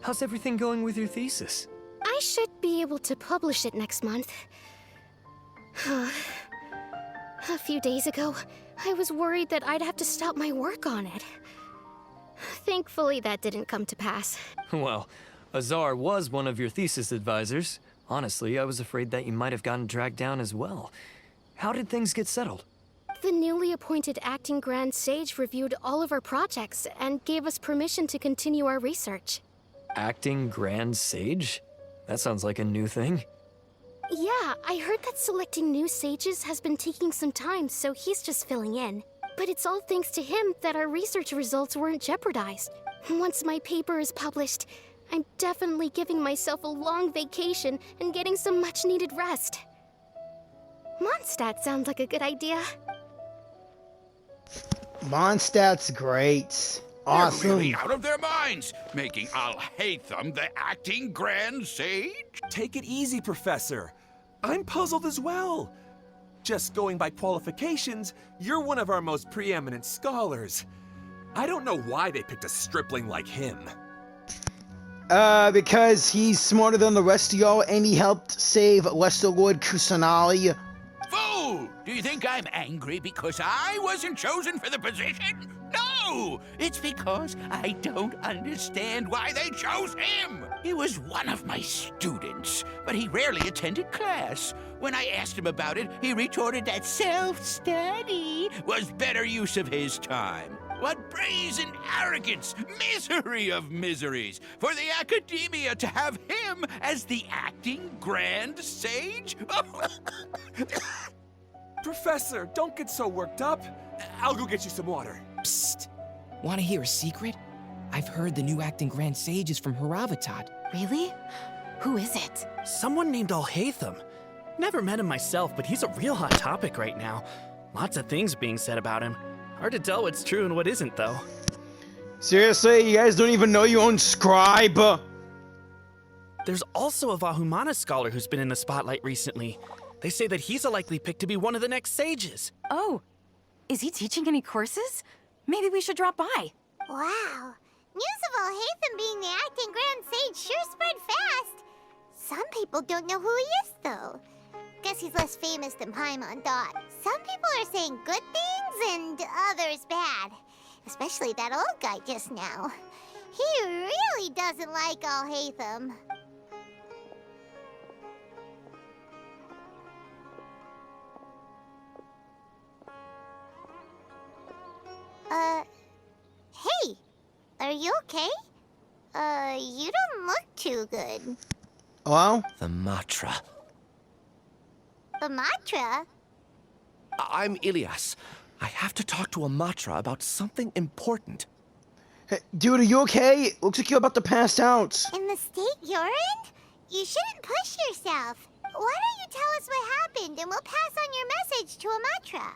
How's everything going with your thesis? I should be able to publish it next month. A few days ago, I was worried that I'd have to stop my work on it. Thankfully, that didn't come to pass. Well, Azar was one of your thesis advisors. Honestly, I was afraid that you might have gotten dragged down as well. How did things get settled? The newly appointed acting Grand Sage reviewed all of our projects and gave us permission to continue our research. Acting Grand Sage? That sounds like a new thing. Yeah, I heard that selecting new sages has been taking some time, so he's just filling in. But it's all thanks to him that our research results weren't jeopardized. Once my paper is published, I'm definitely giving myself a long vacation and getting some much-needed rest. Mondstadt sounds like a good idea. Mondstadt's great. Awesome. They're really out of their minds, making Alhaitham the acting Grand Sage? Take it easy, Professor. I'm puzzled as well. Just going by qualifications, you're one of our most preeminent scholars. I don't know why they picked a stripling like him. Because he's smarter than the rest of y'all and he helped save Lesser Lord Kusanali. Fool! Do you think I'm angry because I wasn't chosen for the position? No! It's because I don't understand why they chose him! He was one of my students, but he rarely attended class. When I asked him about it, he retorted that self-study was better use of his time. What brazen arrogance! Misery of miseries! For the academia to have him as the acting Grand Sage? Professor, don't get so worked up. I'll go get you some water. Psst. Want to hear a secret? I've heard the new acting Grand Sage is from Haravatat. Really? Who is it? Someone named Alhaitham. Never met him myself, but he's a real hot topic right now. Lots of things being said about him. Hard to tell what's true and what isn't, though. Seriously, you guys don't even know your own scribe? There's also a Vahumana scholar who's been in the spotlight recently. They say that he's a likely pick to be one of the next sages. Oh, is he teaching any courses? Maybe we should drop by. Wow. News of Alhaitham being the acting Grand Sage sure spread fast. Some people don't know who he is, though. Guess he's less famous than Paimon thought. Some people are saying good things and others bad. Especially that old guy just now. He really doesn't like Alhaitham. Hey! Are you okay? You don't look too good. Hello? The Matra. The Matra? I'm Ilias. I have to talk to a Matra about something important. Hey, dude, are you okay? Looks like you're about to pass out. In the state you're in? You shouldn't push yourself. Why don't you tell us what happened and we'll pass on your message to a Matra?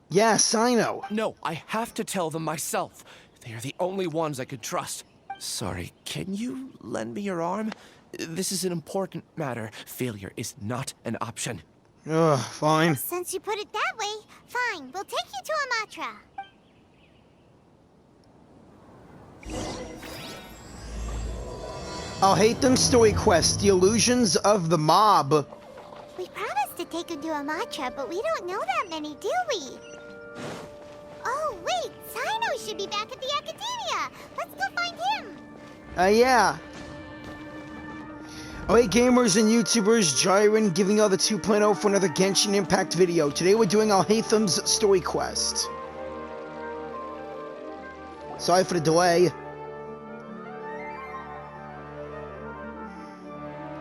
Yes, I know. No, I have to tell them myself. They are the only ones I could trust. Sorry, can you lend me your arm? This is an important matter. Failure is not an option. Ugh, fine. Since you put it that way, fine. We'll take you to a Matra. Alhaitham story quest, The Illusions of the Mob. We promised to take him to a Matra, but we don't know that many, do we? Oh, wait! Sino should be back at the Academia! Let's go find him! Yeah. Alright, gamers and YouTubers, Jiren giving y'all the 2.0 for another Genshin Impact video. Today we're doing Alhaitham's story quest. Sorry for the delay.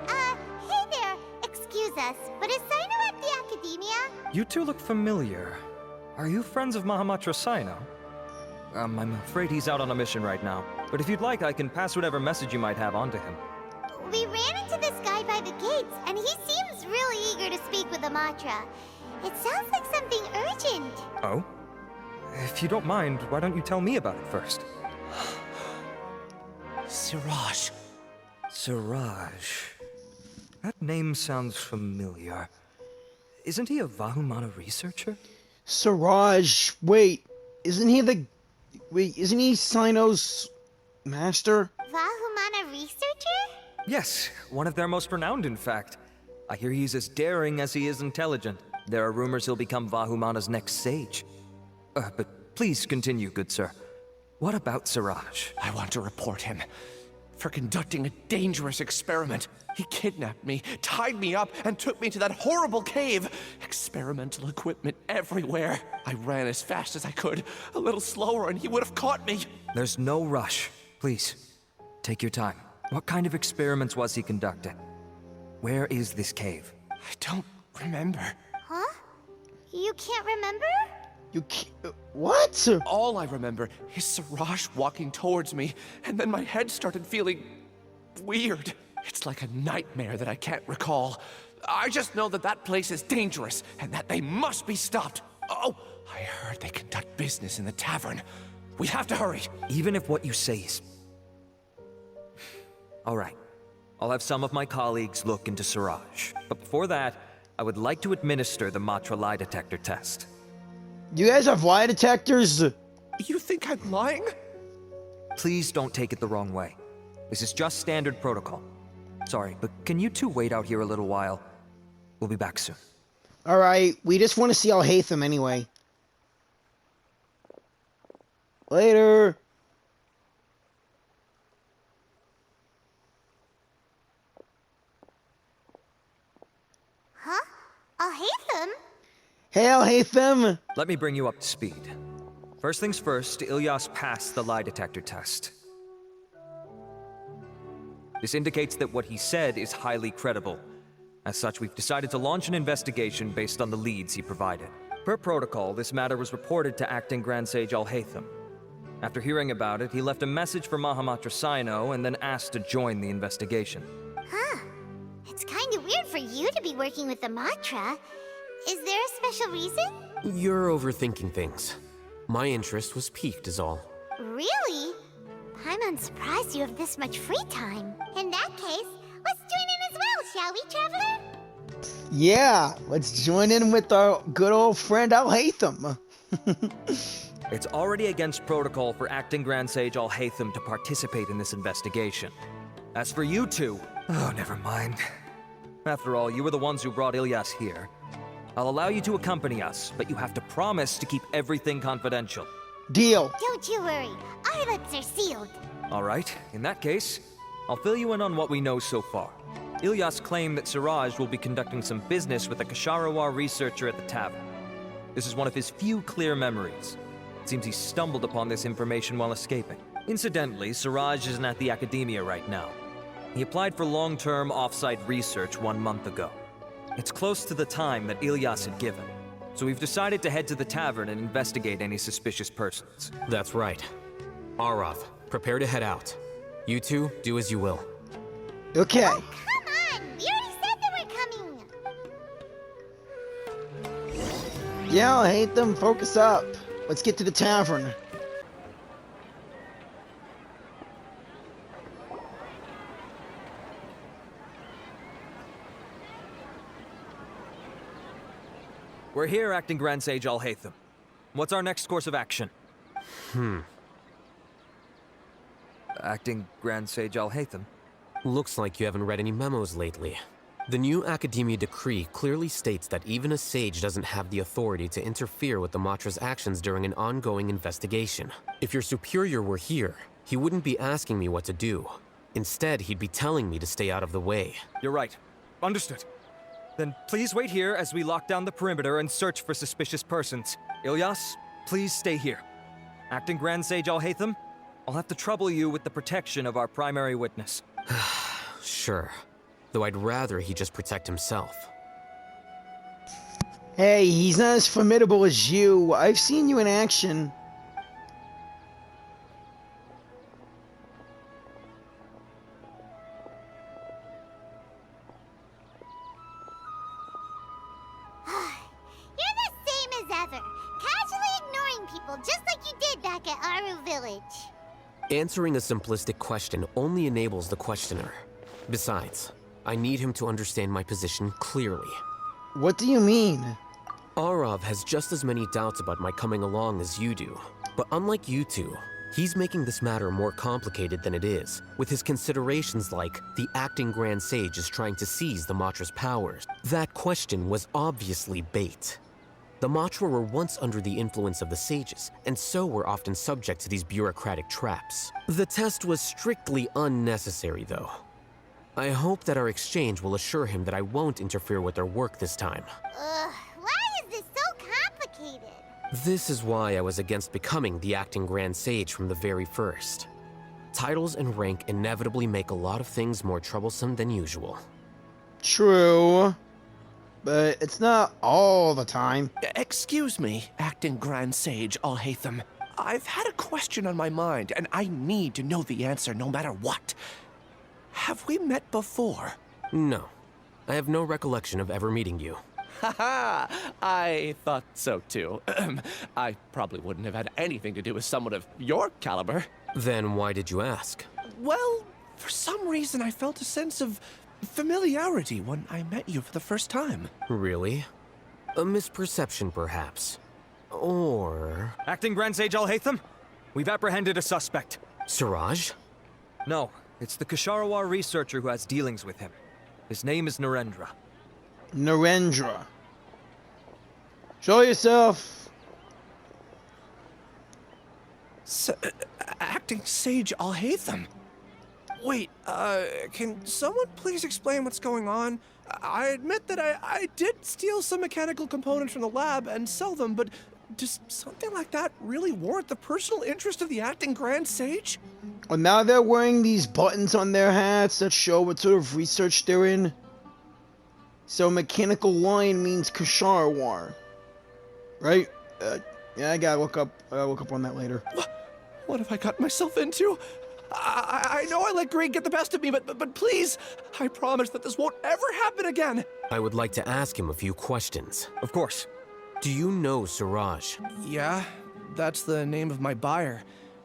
Hey there! Excuse us, but is Sino at the Academia? You two look familiar. Are you friends of Mahamatra Sino? I'm afraid he's out on a mission right now. But if you'd like, I can pass whatever message you might have on to him. We ran into this guy by the gates, and he seems really eager to speak with a Matra. It sounds like something urgent. Oh? If you don't mind, why don't you tell me about it first? Siraj. Siraj. That name sounds familiar. Isn't he a Vahumana researcher? Siraj, wait, isn't he Sino's master? Vahumana researcher? Yes, one of their most renowned, in fact. I hear he's as daring as he is intelligent. There are rumors he'll become Vahumana's next sage. But please continue, good sir. What about Siraj? I want to report him for conducting a dangerous experiment. He kidnapped me, tied me up, and took me to that horrible cave. Experimental equipment everywhere. I ran as fast as I could, a little slower, and he would have caught me. There's no rush. Please, take your time. What kind of experiments was he conducting? Where is this cave? I don't remember. Huh? You can't remember? You can't... What? All I remember is Siraj walking towards me, and then my head started feeling weird. It's like a nightmare that I can't recall. I just know that that place is dangerous, and that they must be stopped. Oh, I heard they conduct business in the tavern. We have to hurry. Even if what you say is... All right. I'll have some of my colleagues look into Siraj. But before that, I would like to administer the Matra lie detector test. You guys have lie detectors? You think I'm lying? Please don't take it the wrong way. This is just standard protocol. Sorry, but can you two wait out here a little while? We'll be back soon. Alright, we just want to see Alhaitham anyway. Later. Huh? Alhaitham? Hey, Alhaitham! Let me bring you up to speed. First things first, Ilyas passed the lie detector test. This indicates that what he said is highly credible. As such, we've decided to launch an investigation based on the leads he provided. Per protocol, this matter was reported to Acting Grand Sage Alhaitham. After hearing about it, he left a message for Mahamatra Sino and then asked to join the investigation. Huh. It's kinda weird for you to be working with the Matra. Is there a special reason? You're overthinking things. My interest was piqued is all. Really? I'm surprised you have this much free time. In that case, let's join in as well, shall we, Traveler? Yeah, let's join in with our good old friend Alhaitham. It's already against protocol for Acting Grand Sage Alhaitham to participate in this investigation. As for you two... Oh, never mind. After all, you were the ones who brought Ilyas here. I'll allow you to accompany us, but you have to promise to keep everything confidential. Deal. Don't you worry. Our lips are sealed. All right, in that case, I'll fill you in on what we know so far. Ilyas claimed that Siraj will be conducting some business with a Kasharawar researcher at the tavern. This is one of his few clear memories. It seems he stumbled upon this information while escaping. Incidentally, Siraj isn't at the academia right now. He applied for long-term off-site research 1 month ago. It's close to the time that Ilyas had given, so we've decided to head to the tavern and investigate any suspicious persons. That's right. Arav, prepare to head out. You two, do as you will. Okay. Oh, come on! We already said that we're coming! Yeah, Alhaitham, focus up. Let's get to the tavern. We're here, Acting Grand Sage Alhaitham. What's our next course of action? Acting Grand Sage Alhaitham? Looks like you haven't read any memos lately. The new Academia decree clearly states that even a sage doesn't have the authority to interfere with the Matra's actions during an ongoing investigation. If your superior were here, he wouldn't be asking me what to do. Instead, he'd be telling me to stay out of the way. You're right. Understood. Then please wait here as we lock down the perimeter and search for suspicious persons. Ilyas, please stay here. Acting Grand Sage Alhaitham, I'll have to trouble you with the protection of our primary witness. Sure. Though I'd rather he just protect himself. Hey, he's not as formidable as you. I've seen you in action. You're the same as ever, casually ignoring people just like you did back at Aru Village. Answering a simplistic question only enables the questioner. Besides, I need him to understand my position clearly. What do you mean? Arav has just as many doubts about my coming along as you do. But unlike you two, He's making this matter more complicated than it is, with his considerations like the acting Grand Sage is trying to seize the Matra's powers. That question was obviously bait. The Matra were once under the influence of the sages, and so were often subject to these bureaucratic traps. The test was strictly unnecessary, though. I hope that our exchange will assure him that I won't interfere with their work this time. Ugh, why is this so complicated? This is why I was against becoming the acting Grand Sage from the very first. Titles and rank inevitably make a lot of things more troublesome than usual. True. But it's not all the time. Excuse me, acting Grand Sage Alhaitham. I've had a question on my mind, and I need to know the answer no matter what. Have we met before? No. I have no recollection of ever meeting you. Haha, I thought so too. I probably wouldn't have had anything to do with someone of your caliber. Then why did you ask? Well, for some reason I felt a sense of familiarity when I met you for the first time. Really? A misperception, perhaps. Or... Acting Grand Sage Alhaitham, we've apprehended a suspect. Siraj? No, it's the Kasharawar researcher who has dealings with him. His name is Narendra. Narendra. Show yourself. Acting Sage Alhaitham? Wait, can someone please explain what's going on? I admit that I did steal some mechanical components from the lab and sell them, but does something like that really warrant the personal interest of the acting Grand Sage? Well, now they're wearing these buttons on their hats that show what sort of research they're in. So mechanical line means Kasharawar. Right? Yeah, I gotta look up on that later. What have I got myself into? I know I let greed get the best of me, but please, I promise that this won't ever happen again. I would like to ask him a few questions. Of course. Do you know Siraj? Yeah, that's the name of my buyer.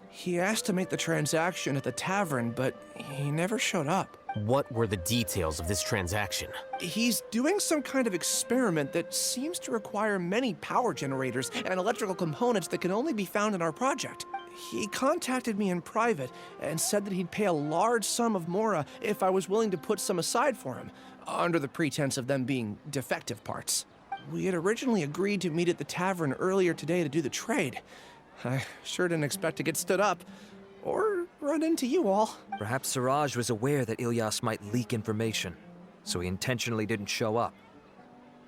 He asked to make the transaction at the tavern, but he never showed up. What were the details of this transaction? He's doing some kind of experiment that seems to require many power generators and electrical components that can only be found in our project. He contacted me in private and said that he'd pay a large sum of Mora if I was willing to put some aside for him, under the pretense of them being defective parts. We had originally agreed to meet at the tavern earlier today to do the trade. I sure didn't expect to get stood up, or run into you all. Perhaps Siraj was aware that Ilyas might leak information, so he intentionally didn't show up.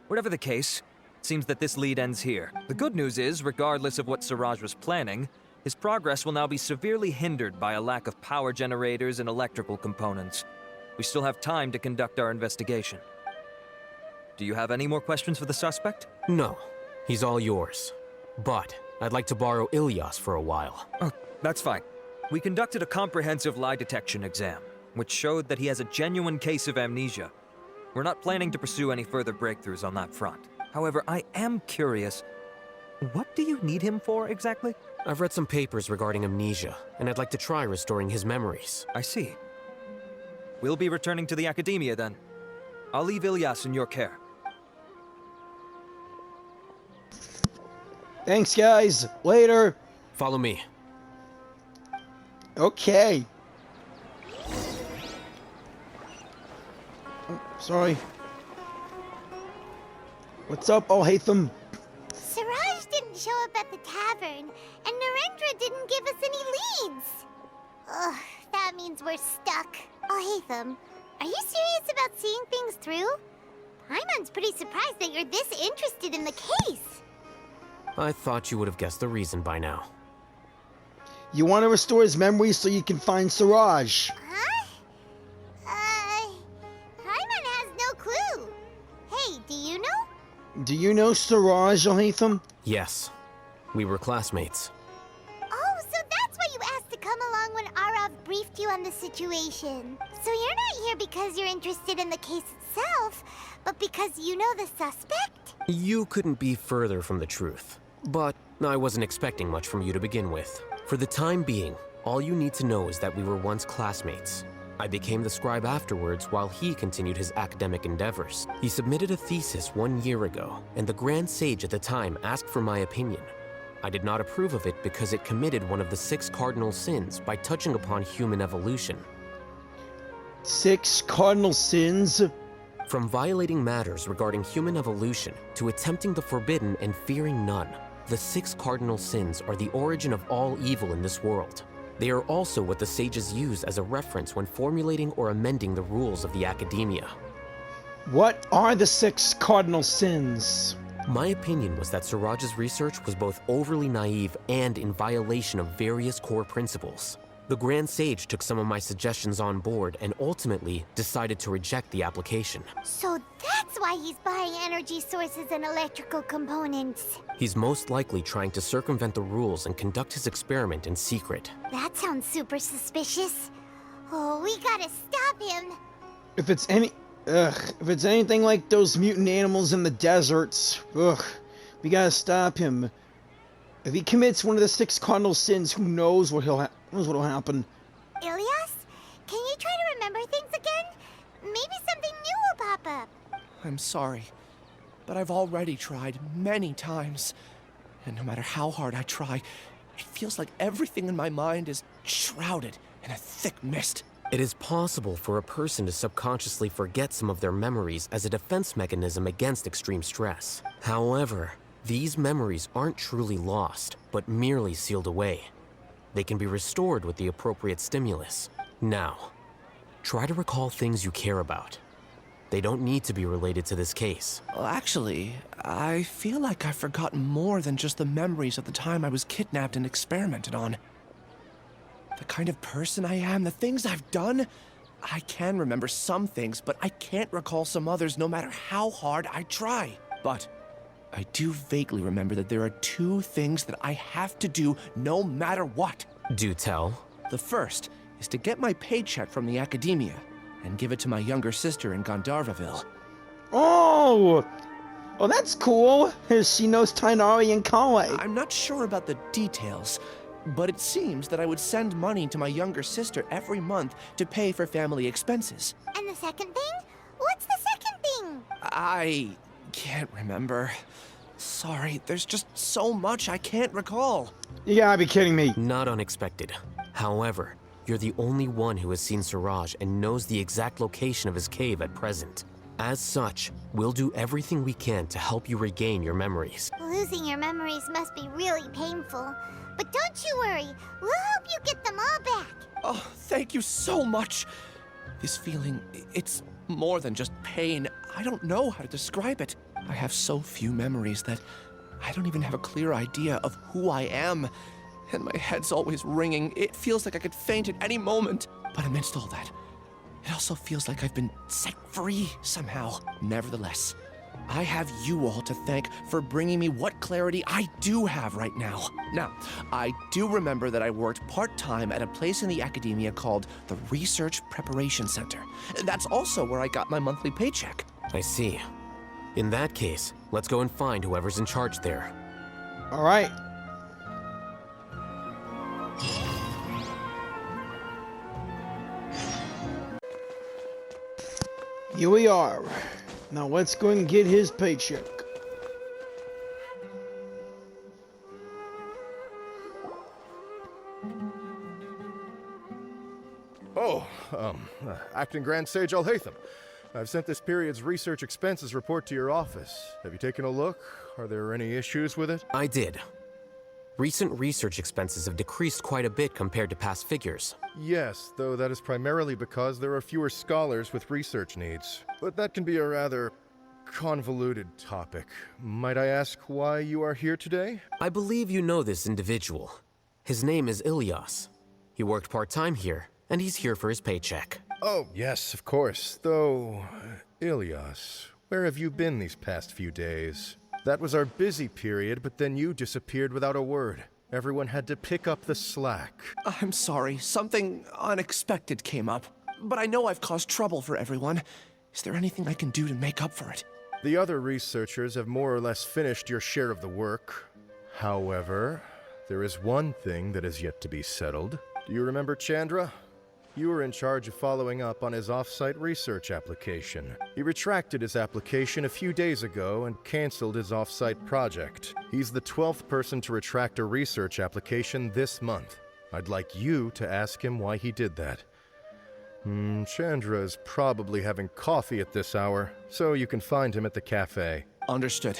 Whatever the case, it seems that this lead ends here. The good news is, regardless of what Siraj was planning, his progress will now be severely hindered by a lack of power generators and electrical components. We still have time to conduct our investigation. Do you have any more questions for the suspect? No. He's all yours. But I'd like to borrow Ilyas for a while. Oh, that's fine. We conducted a comprehensive lie detection exam, which showed that he has a genuine case of amnesia. We're not planning to pursue any further breakthroughs on that front. However, I am curious, what do you need him for exactly? I've read some papers regarding amnesia, and I'd like to try restoring his memories. I see. We'll be returning to the academia then. I'll leave Ilyas in your care. Thanks, guys. Later. Follow me. Okay. Oh, sorry. What's up, Alhaitham? Siraj didn't show up at the tavern, and Narendra didn't give us any leads. Ugh, that means we're stuck. Alhaitham, are you serious about seeing things through? Paimon's pretty surprised that you're this interested in the case. I thought you would have guessed the reason by now. You want to restore his memories so you can find Siraj. Huh? Paimon has no clue. Hey, do you know? Do you know Siraj, Alhaitham? Yes. We were classmates. Oh, so that's why you asked to come along when Arav briefed you on the situation. So you're not here because you're interested in the case itself, but because you know the suspect? You couldn't be further from the truth. But I wasn't expecting much from you to begin with. For the time being, all you need to know is that we were once classmates. I became the scribe afterwards while he continued his academic endeavors. He submitted a thesis 1 year ago, and the Grand Sage at the time asked for my opinion. I did not approve of it because it committed one of the 6 cardinal sins by touching upon human evolution. 6 cardinal sins? From violating matters regarding human evolution to attempting the forbidden and fearing none, the 6 cardinal sins are the origin of all evil in this world. They are also what the sages use as a reference when formulating or amending the rules of the academia. What are the 6 cardinal sins? My opinion was that Siraj's research was both overly naive and in violation of various core principles. The Grand Sage took some of my suggestions on board and ultimately decided to reject the application. So that's why he's buying energy sources and electrical components. He's most likely trying to circumvent the rules and conduct his experiment in secret. That sounds super suspicious. Oh, we gotta stop him. If it's anything like those mutant animals in the deserts, we gotta stop him. If he commits one of the 6 cardinal sins, who knows what'll happen. Ilias, can you try to remember things again? Maybe something new will pop up. I'm sorry, but I've already tried many times. And no matter how hard I try, it feels like everything in my mind is shrouded in a thick mist. It is possible for a person to subconsciously forget some of their memories as a defense mechanism against extreme stress. However, these memories aren't truly lost, but merely sealed away. They can be restored with the appropriate stimulus. Now, try to recall things you care about. They don't need to be related to this case. Well, actually, I feel like I've forgotten more than just the memories of the time I was kidnapped and experimented on. The kind of person I am, the things I've done, I can remember some things, but I can't recall some others no matter how hard I try. But I do vaguely remember that there are 2 things that I have to do no matter what. Do tell. The first is to get my paycheck from the academia and give it to my younger sister in Gandharvaville. Oh, that's cool. She knows Tainari and Kale. I'm not sure about the details, but it seems that I would send money to my younger sister every month to pay for family expenses. And the second thing? What's the second thing? I can't remember. Sorry, there's just so much I can't recall. You gotta be kidding me. Not unexpected. However, you're the only one who has seen Siraj and knows the exact location of his cave at present. As such, we'll do everything we can to help you regain your memories. Losing your memories must be really painful. But don't you worry, we'll help you get them all back. Oh, thank you so much. This feeling, it's more than just pain. I don't know how to describe it. I have so few memories that I don't even have a clear idea of who I am. And my head's always ringing. It feels like I could faint at any moment. But amidst all that, it also feels like I've been set free somehow. Nevertheless, I have you all to thank for bringing me what clarity I do have right now. Now, I do remember that I worked part-time at a place in the academia called the Research Preparation Center. That's also where I got my monthly paycheck. I see. In that case, let's go and find whoever's in charge there. All right. Here we are. Now let's go and get his paycheck. Acting Grand Sage Alhaitham. I've sent this period's research expenses report to your office. Have you taken a look? Are there any issues with it? I did. Recent research expenses have decreased quite a bit compared to past figures. Yes, though that is primarily because there are fewer scholars with research needs. But that can be a rather convoluted topic. Might I ask why you are here today? I believe you know this individual. His name is Ilias. He worked part-time here, and he's here for his paycheck. Oh, yes, of course. Though, Ilias, where have you been these past few days? That was our busy period, but then you disappeared without a word. Everyone had to pick up the slack. I'm sorry, something unexpected came up. But I know I've caused trouble for everyone. Is there anything I can do to make up for it? The other researchers have more or less finished your share of the work. However, there is one thing that is yet to be settled. Do you remember Chandra? You were in charge of following up on his off-site research application. He retracted his application a few days ago and canceled his off-site project. He's the 12th person to retract a research application this month. I'd like you to ask him why he did that. Chandra is probably having coffee at this hour, so you can find him at the cafe. Understood.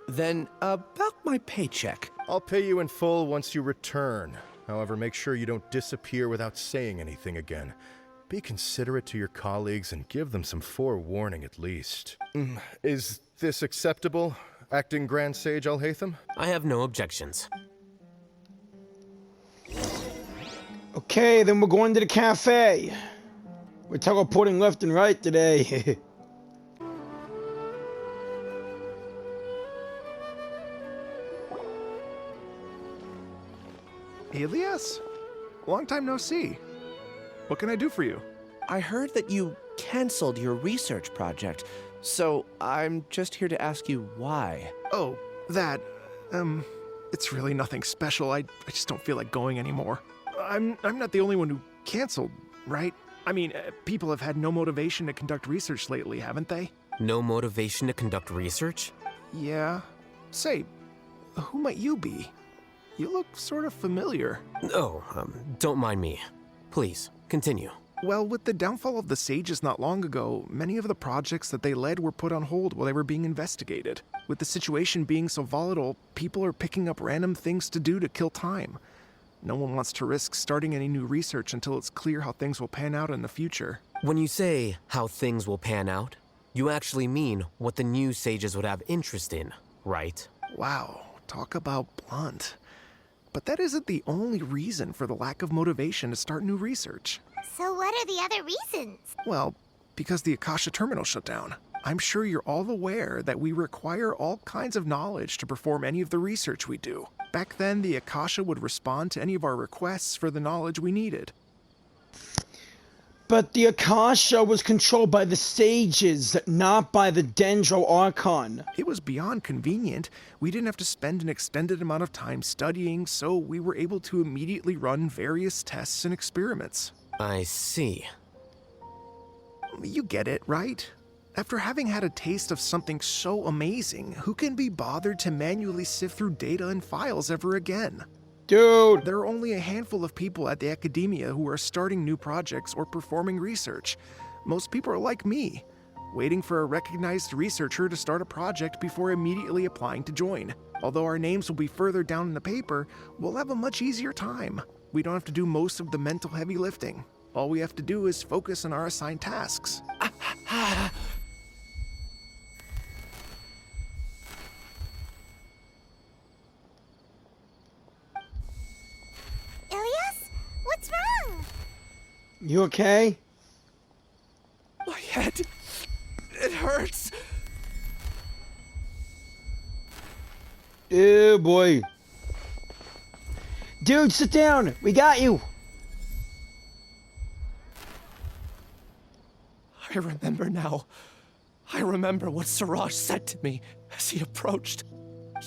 Then, about my paycheck. I'll pay you in full once you return. However, make sure you don't disappear without saying anything again. Be considerate to your colleagues and give them some forewarning at least. Is this acceptable, Acting Grand Sage Alhaitham? I have no objections. Okay, then we're going to the cafe. We're teleporting left and right today. Elias? Long time no see. What can I do for you? I heard that you canceled your research project, so I'm just here to ask you why. Oh, that. It's really nothing special. I just don't feel like going anymore. I'm not the only one who canceled, right? I mean, people have had no motivation to conduct research lately, haven't they? No motivation to conduct research? Yeah. Say, who might you be? You look sort of familiar. Oh, don't mind me. Please, continue. Well, with the downfall of the Sages not long ago, many of the projects that they led were put on hold while they were being investigated. With the situation being so volatile, people are picking up random things to do to kill time. No one wants to risk starting any new research until it's clear how things will pan out in the future. When you say how things will pan out, you actually mean what the new Sages would have interest in, right? Wow, talk about blunt. But that isn't the only reason for the lack of motivation to start new research. So what are the other reasons? Well, because the Akasha terminal shut down. I'm sure you're all aware that we require all kinds of knowledge to perform any of the research we do. Back then, the Akasha would respond to any of our requests for the knowledge we needed. But the Akasha was controlled by the Sages, not by the Dendro Archon. It was beyond convenient. We didn't have to spend an extended amount of time studying, so we were able to immediately run various tests and experiments. I see. You get it, right? After having had a taste of something so amazing, who can be bothered to manually sift through data and files ever again? Dude! There are only a handful of people at the Academia who are starting new projects or performing research. Most people are like me, waiting for a recognized researcher to start a project before immediately applying to join. Although our names will be further down in the paper, we'll have a much easier time. We don't have to do most of the mental heavy lifting. All we have to do is focus on our assigned tasks. Ilias? What's wrong? You okay? My head, it hurts. Ew, boy. Dude, sit down. We got you. I remember now. I remember what Siraj said to me as he approached.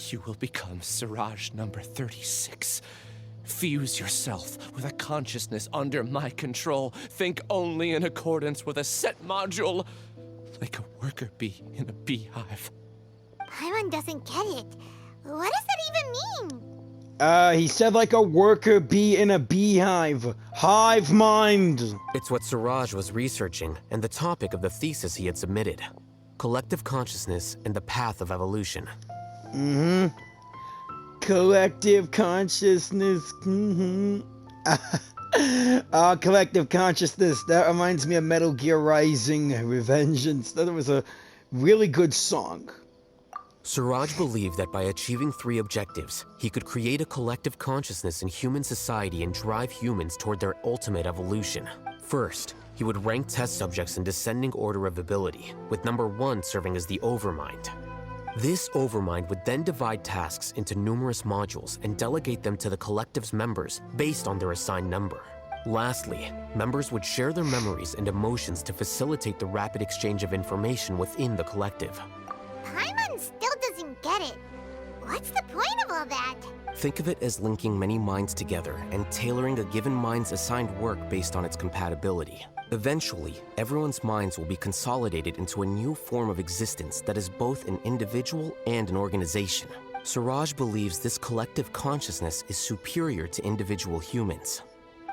You will become Siraj number 36. Fuse yourself with a consciousness under my control. Think only in accordance with a set module, like a worker bee in a beehive. Paimon doesn't get it. What does that even mean? He said like a worker bee in a beehive. Hive mind. It's what Siraj was researching and the topic of the thesis he had submitted. Collective consciousness and the path of evolution. Collective consciousness. Collective consciousness. That reminds me of Metal Gear Rising Revengeance. That was a really good song. Siraj believed that by achieving 3 objectives, he could create a collective consciousness in human society and drive humans toward their ultimate evolution. First, he would rank test subjects in descending order of ability, with number 1 serving as the Overmind. This Overmind would then divide tasks into numerous modules and delegate them to the collective's members based on their assigned number. Lastly, members would share their memories and emotions to facilitate the rapid exchange of information within the collective. Paimon still doesn't get it. What's the point of all that? Think of it as linking many minds together and tailoring a given mind's assigned work based on its compatibility. Eventually, everyone's minds will be consolidated into a new form of existence that is both an individual and an organization. Siraj believes this collective consciousness is superior to individual humans.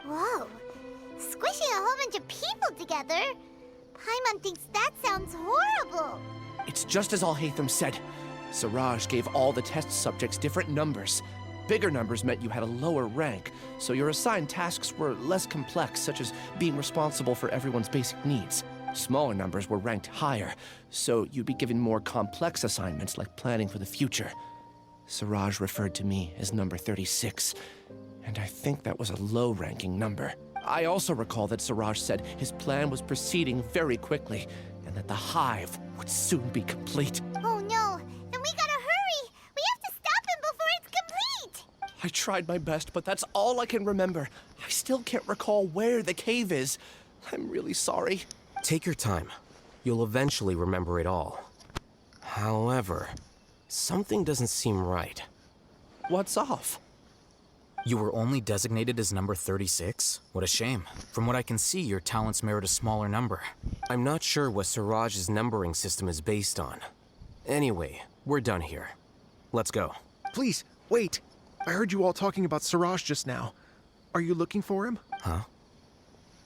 Whoa. Squishing a whole bunch of people together? Paimon thinks that sounds horrible. It's just as Alhaitham said. Siraj gave all the test subjects different numbers. Bigger numbers meant you had a lower rank, so your assigned tasks were less complex, such as being responsible for everyone's basic needs. Smaller numbers were ranked higher, so you'd be given more complex assignments like planning for the future. Siraj referred to me as number 36, and I think that was a low-ranking number. I also recall that Siraj said his plan was proceeding very quickly, and that the hive would soon be complete. Oh no, then we gotta hurry! We have to stop him before it's complete! I tried my best, but that's all I can remember. I still can't recall where the cave is. I'm really sorry. Take your time. You'll eventually remember it all. However, something doesn't seem right. What's off? You were only designated as number 36? What a shame. From what I can see, your talents merit a smaller number. I'm not sure what Siraj's numbering system is based on. Anyway, we're done here. Let's go. Please, wait. I heard you all talking about Siraj just now. Are you looking for him? Huh?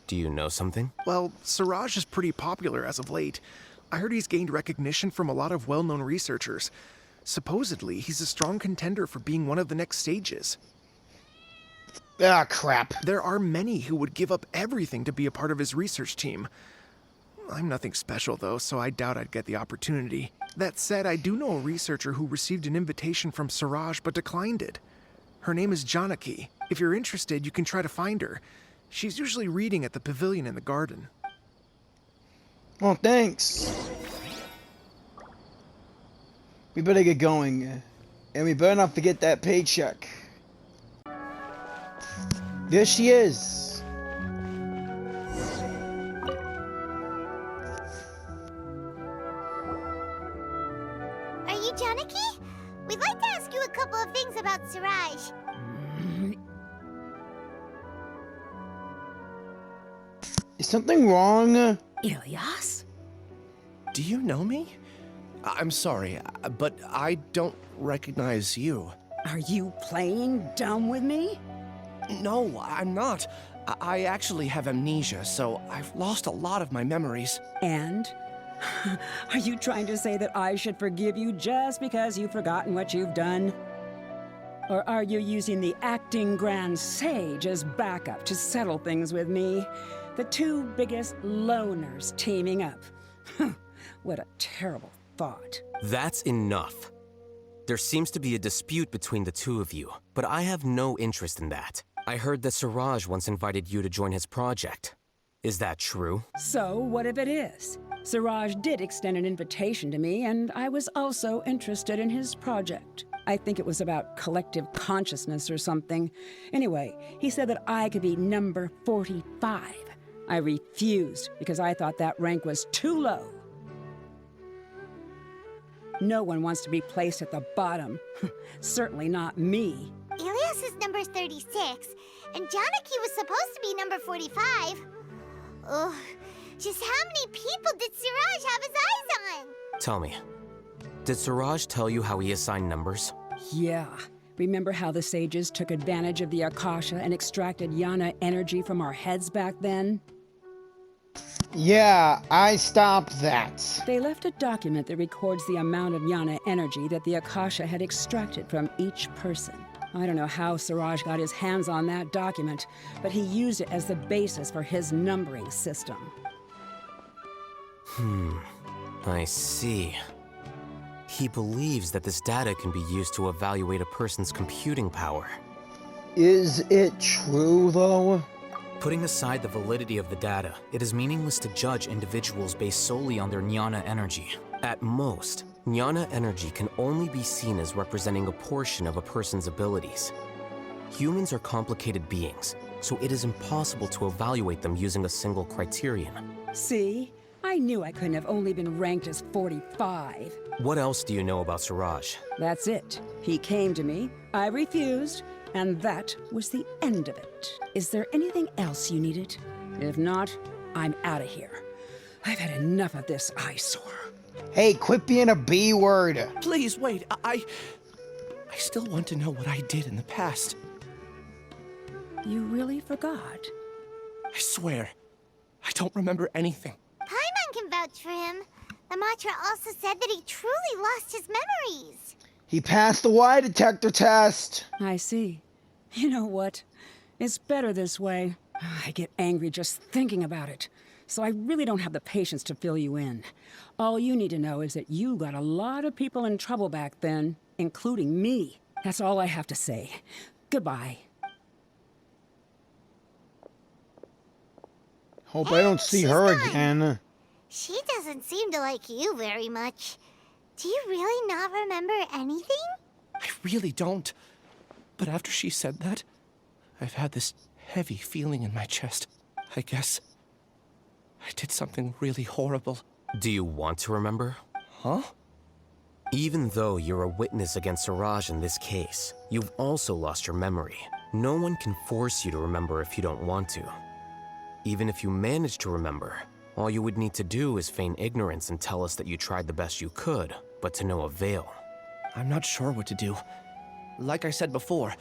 Do you know something? Well, Siraj is pretty popular as of late. I heard he's gained recognition from a lot of well-known researchers. Supposedly, he's a strong contender for being one of the next sages. Ah, crap. There are many who would give up everything to be a part of his research team. I'm nothing special, though, so I doubt I'd get the opportunity. That said, I do know a researcher who received an invitation from Siraj but declined it. Her name is Janaki. If you're interested, you can try to find her. She's usually reading at the pavilion in the garden. Oh, thanks. We better get going. And we better not forget that paycheck. There she is. Are you Janaki? We'd like to ask you a couple of things about Siraj. Is something wrong? Ilyas? Do you know me? I'm sorry, but I don't recognize you. Are you playing dumb with me? No, I'm not. I actually have amnesia, so I've lost a lot of my memories. And? Are you trying to say that I should forgive you just because you've forgotten what you've done? Or are you using the acting Grand Sage as backup to settle things with me? The two biggest loners teaming up. What a terrible thought. That's enough. There seems to be a dispute between the two of you, but I have no interest in that. I heard that Siraj once invited you to join his project. Is that true? So, what if it is? Siraj did extend an invitation to me, and I was also interested in his project. I think it was about collective consciousness or something. Anyway, he said that I could be number 45. I refused because I thought that rank was too low. No one wants to be placed at the bottom. Certainly not me. Ilyas is number 36, and Janaki was supposed to be number 45. Ugh, just how many people did Siraj have his eyes on? Tell me, did Siraj tell you how he assigned numbers? Yeah. Remember how the sages took advantage of the Akasha and extracted Yana energy from our heads back then? Yeah, I stopped that. They left a document that records the amount of Yana energy that the Akasha had extracted from each person. I don't know how Siraj got his hands on that document, but he used it as the basis for his numbering system. I see. He believes that this data can be used to evaluate a person's computing power. Is it true, though? Putting aside the validity of the data, it is meaningless to judge individuals based solely on their jnana energy. At most, jnana energy can only be seen as representing a portion of a person's abilities. Humans are complicated beings, so it is impossible to evaluate them using a single criterion. See? I knew I couldn't have only been ranked as 45. What else do you know about Siraj? That's it. He came to me, I refused, and that was the end of it. Is there anything else you needed? If not, I'm out of here. I've had enough of this eyesore. Hey, quit being a B word. Please, wait. I still want to know what I did in the past. You really forgot? I swear, I don't remember anything. Paimon can vouch for him. The mantra also said that he truly lost his memories. He passed the lie detector test. I see. You know what? It's better this way. I get angry just thinking about it. So I really don't have the patience to fill you in. All you need to know is that you got a lot of people in trouble back then, including me. That's all I have to say. Goodbye. Hope I don't see her again. She doesn't seem to like you very much. Do you really not remember anything? I really don't. But after she said that, I've had this heavy feeling in my chest. I guess I did something really horrible. Do you want to remember? Huh? Even though you're a witness against Siraj in this case, you've also lost your memory. No one can force you to remember if you don't want to. Even if you manage to remember, all you would need to do is feign ignorance and tell us that you tried the best you could, but to no avail. I'm not sure what to do. Like I said before,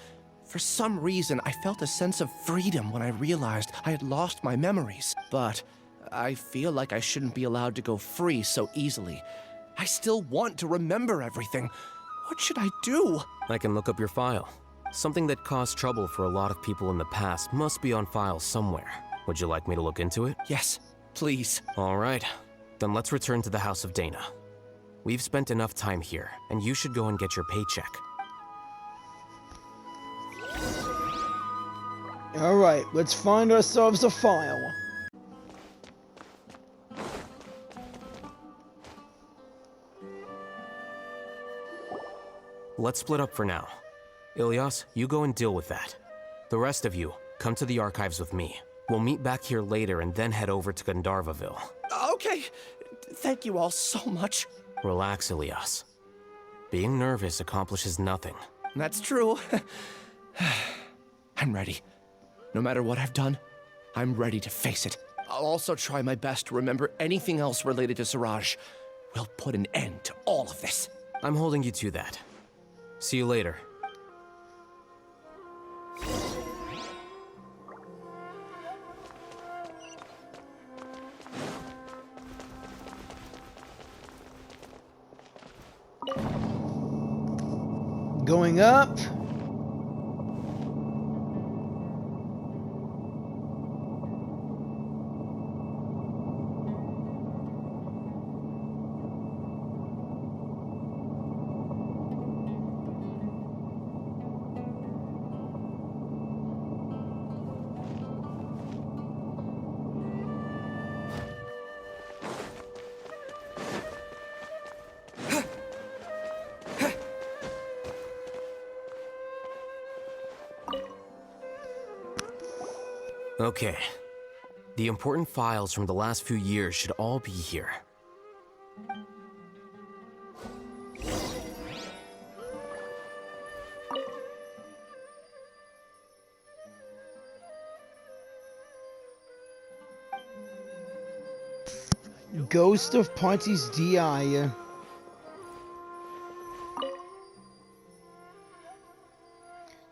for some reason I felt a sense of freedom when I realized I had lost my memories. But I feel like I shouldn't be allowed to go free so easily. I still want to remember everything. What should I do? I can look up your file. Something that caused trouble for a lot of people in the past must be on file somewhere. Would you like me to look into it? Yes, please. All right. Then let's return to the House of Dana. We've spent enough time here, and you should go and get your paycheck. Alright, let's find ourselves a file. Let's split up for now. Ilyas, you go and deal with that. The rest of you, come to the archives with me. We'll meet back here later and then head over to Gandharvaville. Okay. Thank you all so much. Relax, Ilyas. Being nervous accomplishes nothing. That's true. I'm ready. No matter what I've done, I'm ready to face it. I'll also try my best to remember anything else related to Siraj. We'll put an end to all of this. I'm holding you to that. See you later. Going up. Okay. The important files from the last few years should all be here. Ghost of Parties DI.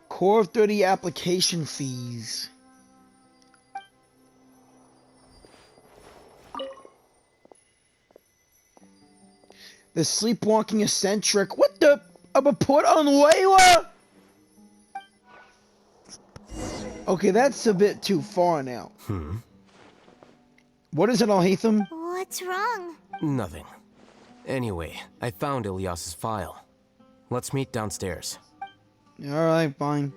Core of 30 application fees. The sleepwalking eccentric. What the? A report on Layla? Okay, that's a bit too far now. What is it, Alhaitham? What's wrong? Nothing. Anyway, I found Ilyas's file. Let's meet downstairs. Alright, fine.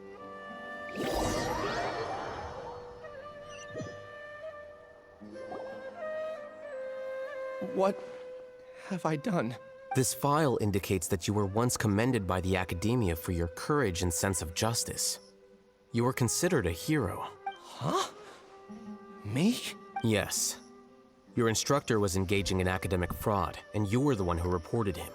What have I done? This file indicates that you were once commended by the Academia for your courage and sense of justice. You were considered a hero. Huh? Me? Yes. Your instructor was engaging in academic fraud, and you were the one who reported him.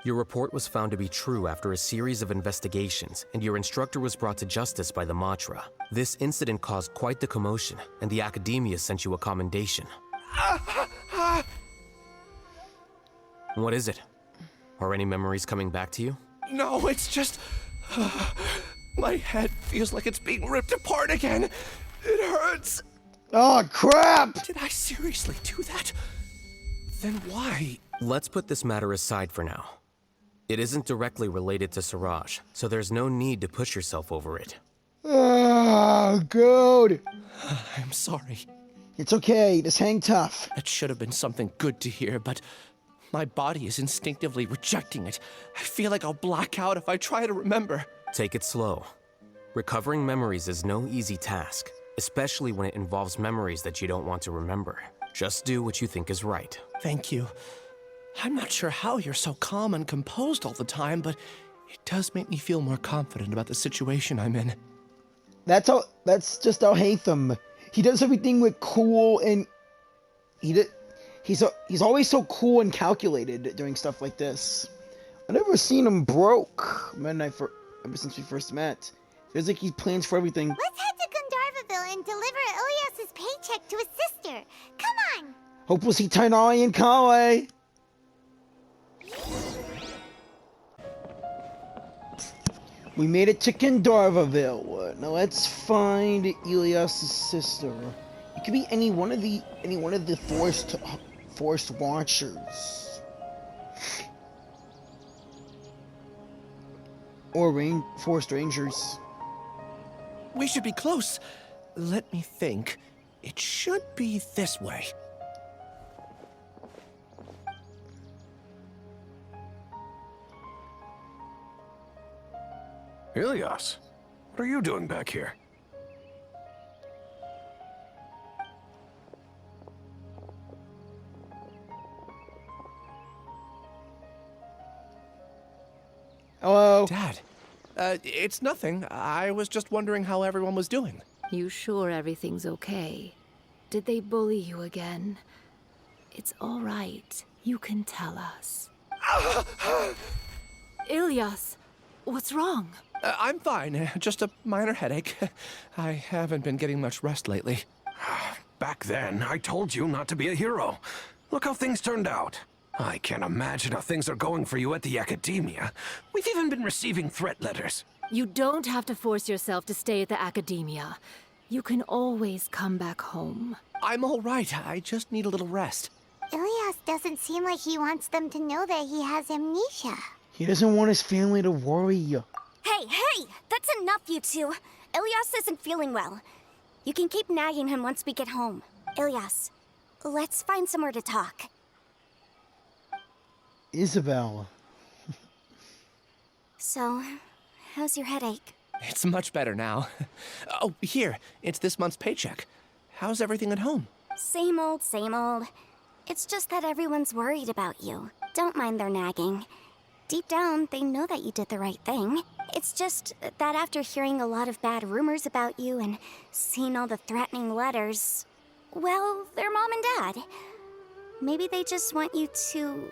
Your report was found to be true after a series of investigations, and your instructor was brought to justice by the Matra. This incident caused quite the commotion, and the academia sent you a commendation. What is it? Are any memories coming back to you? No, it's just... my head feels like it's being ripped apart again. It hurts. Oh, crap! Did I seriously do that? Then why? Let's put this matter aside for now. It isn't directly related to Siraj, so there's no need to push yourself over it. Oh, good. I'm sorry. It's okay, just hang tough. That should have been something good to hear, but my body is instinctively rejecting it. I feel like I'll black out if I try to remember. Take it slow. Recovering memories is no easy task, especially when it involves memories that you don't want to remember. Just do what you think is right. Thank you. I'm not sure how you're so calm and composed all the time, but it does make me feel more confident about the situation I'm in. That's just Alhaitham. He does everything with cool and he's always so cool and calculated doing stuff like this. I've never seen him broke ever since we first met. Feels like he plans for everything. Let's head to Gandharvaville and deliver Ilyas's paycheck to his sister. Come on! Hope we'll see Tainari and Kale. We made it to Gandharvaville. Now let's find Ilyas's sister. It could be any one of the forced watchers. Or forced rangers. We should be close. Let me think. It should be this way. Ilyas, what are you doing back here? Hello? Dad, it's nothing. I was just wondering how everyone was doing. You sure everything's okay? Did they bully you again? It's all right. You can tell us. Ilyas, what's wrong? I'm fine. Just a minor headache. I haven't been getting much rest lately. Back then, I told you not to be a hero. Look how things turned out. I can't imagine how things are going for you at the Academia. We've even been receiving threat letters. You don't have to force yourself to stay at the Academia. You can always come back home. I'm all right. I just need a little rest. Ilyas doesn't seem like he wants them to know that he has amnesia. He doesn't want his family to worry. Hey! That's enough, you two. Ilyas isn't feeling well. You can keep nagging him once we get home. Ilyas, let's find somewhere to talk. Isabel. So, how's your headache? It's much better now. Oh, here. It's this month's paycheck. How's everything at home? Same old, same old. It's just that everyone's worried about you. Don't mind their nagging. Deep down, they know that you did the right thing. It's just that after hearing a lot of bad rumors about you and seeing all the threatening letters, well, they're mom and dad. Maybe they just want you to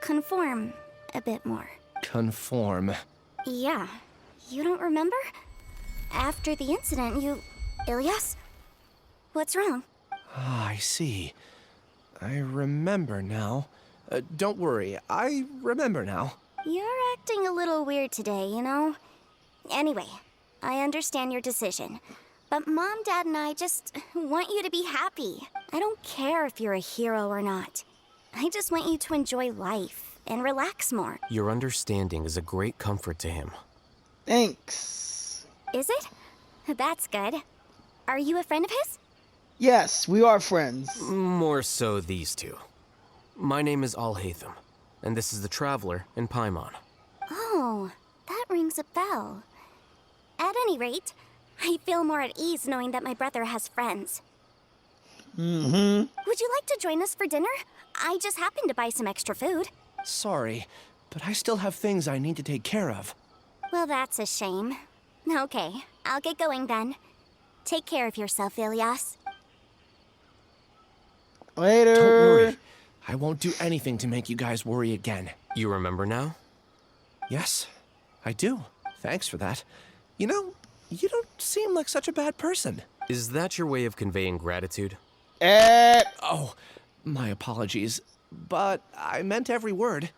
conform a bit more. Conform. Yeah. You don't remember? After the incident, Ilyas? What's wrong? Ah, I see. I remember now. Don't worry, I remember now. You're acting a little weird today, you know? Anyway, I understand your decision. But Mom, Dad, and I just want you to be happy. I don't care if you're a hero or not. I just want you to enjoy life and relax more. Your understanding is a great comfort to him. Thanks. Is it? That's good. Are you a friend of his? Yes, we are friends. More so these two. My name is Alhaitham, and this is the Traveler in Paimon. Oh, that rings a bell. At any rate, I feel more at ease knowing that my brother has friends. Mm-hmm. Would you like to join us for dinner? I just happened to buy some extra food. Sorry, but I still have things I need to take care of. Well, that's a shame. Okay, I'll get going then. Take care of yourself, Ilyas. Later. Don't worry. I won't do anything to make you guys worry again. You remember now? Yes, I do. Thanks for that. You know, you don't seem like such a bad person. Is that your way of conveying gratitude? Oh, my apologies. But I meant every word.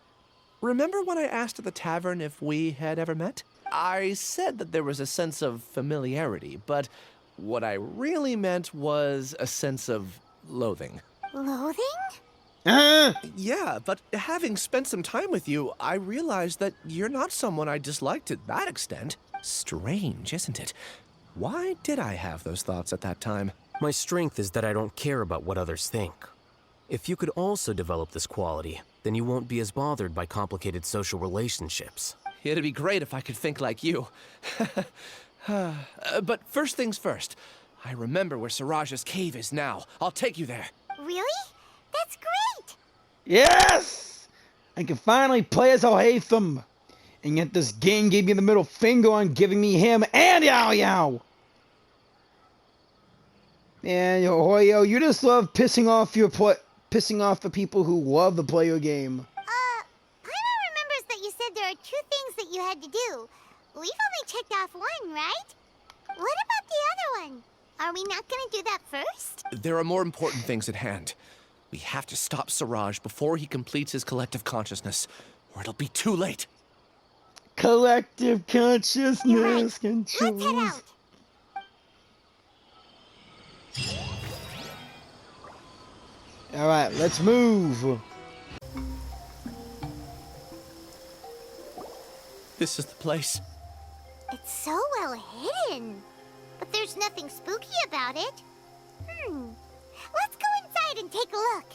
Remember when I asked at the tavern if we had ever met? I said that there was a sense of familiarity, but what I really meant was a sense of loathing. Loathing? Yeah, but having spent some time with you, I realized that you're not someone I dislike to that extent. Strange, isn't it? Why did I have those thoughts at that time? My strength is that I don't care about what others think. If you could also develop this quality, then you won't be as bothered by complicated social relationships. It'd be great if I could think like you. But first things first. I remember where Siraj's cave is now. I'll take you there. Really? That's great! Yes! I can finally play as Alhaitham. And yet this game gave me the middle finger on giving me him and Yao Yao. Man, Hoyo, you just love pissing off the people who love to play your game. Paimon remembers that you said there are 2 things that you had to do. We've only checked off 1, right? What about the other one? Are we not gonna do that first? There are more important things at hand. We have to stop Siraj before he completes his collective consciousness, or it'll be too late. Collective consciousness controls. Let's head out. Alright, let's move. This is the place. It's so well hidden. But there's nothing spooky about it. Let's go inside and take a look.